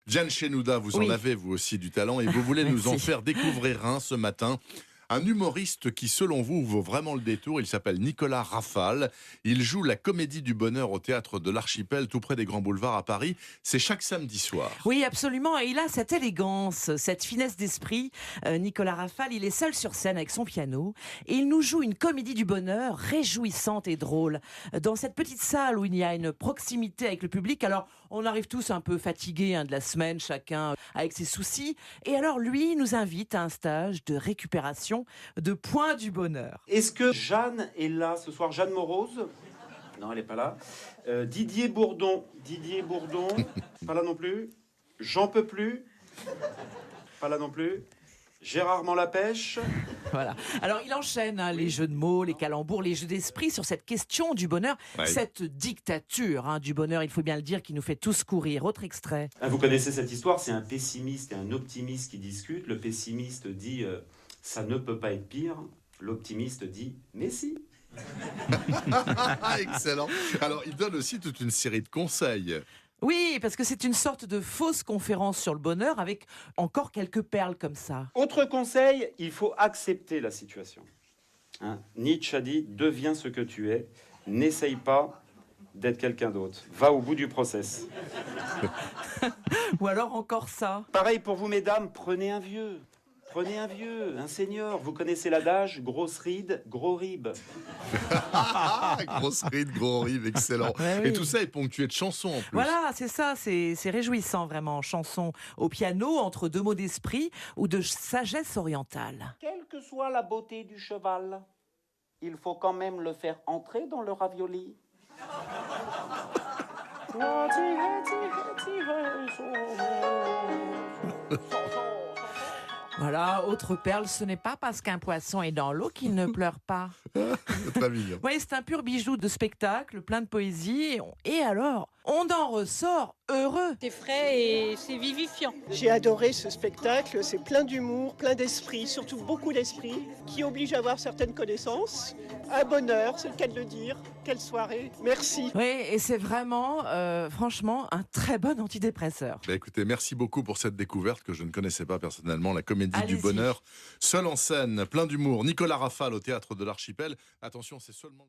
Diane Chenouda, vous en Oui. avez vous aussi du talent et vous voulez nous en Merci. faire découvrir un ce matin. Un humoriste qui, selon vous, vaut vraiment le détour. Il s'appelle Nicolas Rafale. Il joue la Comédie du Bonheur au Théâtre de l'Archipel, tout près des Grands Boulevards à Paris. C'est chaque samedi soir. Oui, absolument. Et il a cette élégance, cette finesse d'esprit. Nicolas Rafale, il est seul sur scène avec son piano et il nous joue une comédie du bonheur réjouissante et drôle. Dans cette petite salle où il y a une proximité avec le public, alors on arrive tous un peu fatigués de la semaine, chacun avec ses soucis. Et alors lui nous invite à un stage de récupération de points du bonheur. Est-ce que Jeanne est là ce soir? Jeanne Morose? Non, elle n'est pas là. Didier Bourdon. Didier Bourdon, pas là non plus. J'en peux plus. Pas là non plus. Gérard Manlapêche. Voilà. Alors il enchaîne les jeux de mots, les calembours, les jeux d'esprit sur cette question du bonheur, Ouais. cette dictature du bonheur, il faut bien le dire, qui nous fait tous courir. Autre extrait. Ah, vous connaissez cette histoire, c'est un pessimiste et un optimiste qui discutent. Le pessimiste dit ça ne peut pas être pire. L'optimiste dit mais si. Excellent. Alors, il donne aussi toute une série de conseils. Oui, parce que c'est une sorte de fausse conférence sur le bonheur avec encore quelques perles comme ça. Autre conseil, il faut accepter la situation. Hein, Nietzsche a dit deviens ce que tu es, n'essaye pas d'être quelqu'un d'autre. Va au bout du process. Ou alors encore ça. Pareil pour vous, mesdames, prenez un vieux. Prenez un vieux, un senior. Vous connaissez l'adage, grosse ride, gros rib. Grosse ride, gros rive, excellent. Ouais, oui. Et tout ça est ponctué de chansons en plus. Voilà, c'est ça, c'est réjouissant vraiment. Chanson au piano, entre deux mots d'esprit ou de sagesse orientale. Quelle que soit la beauté du cheval, il faut quand même le faire entrer dans le ravioli. Voilà, autre perle, ce n'est pas parce qu'un poisson est dans l'eau qu'il ne pleure pas. C'est très mignon. Oui, c'est un pur bijou de spectacle, plein de poésie. Et alors, on en ressort heureux. C'est frais et c'est vivifiant. J'ai adoré ce spectacle, c'est plein d'humour, plein d'esprit, surtout beaucoup d'esprit, qui oblige à avoir certaines connaissances. Un bonheur, c'est le cas de le dire. Quelle soirée, merci. Oui, et c'est vraiment, franchement, un très bon antidépresseur. Bah, écoutez, merci beaucoup pour cette découverte que je ne connaissais pas personnellement, la Comédie du Allez-y. Bonheur, seul en scène, plein d'humour. Nicolas Rafale au Théâtre de l'Archipel. Attention, c'est seulement...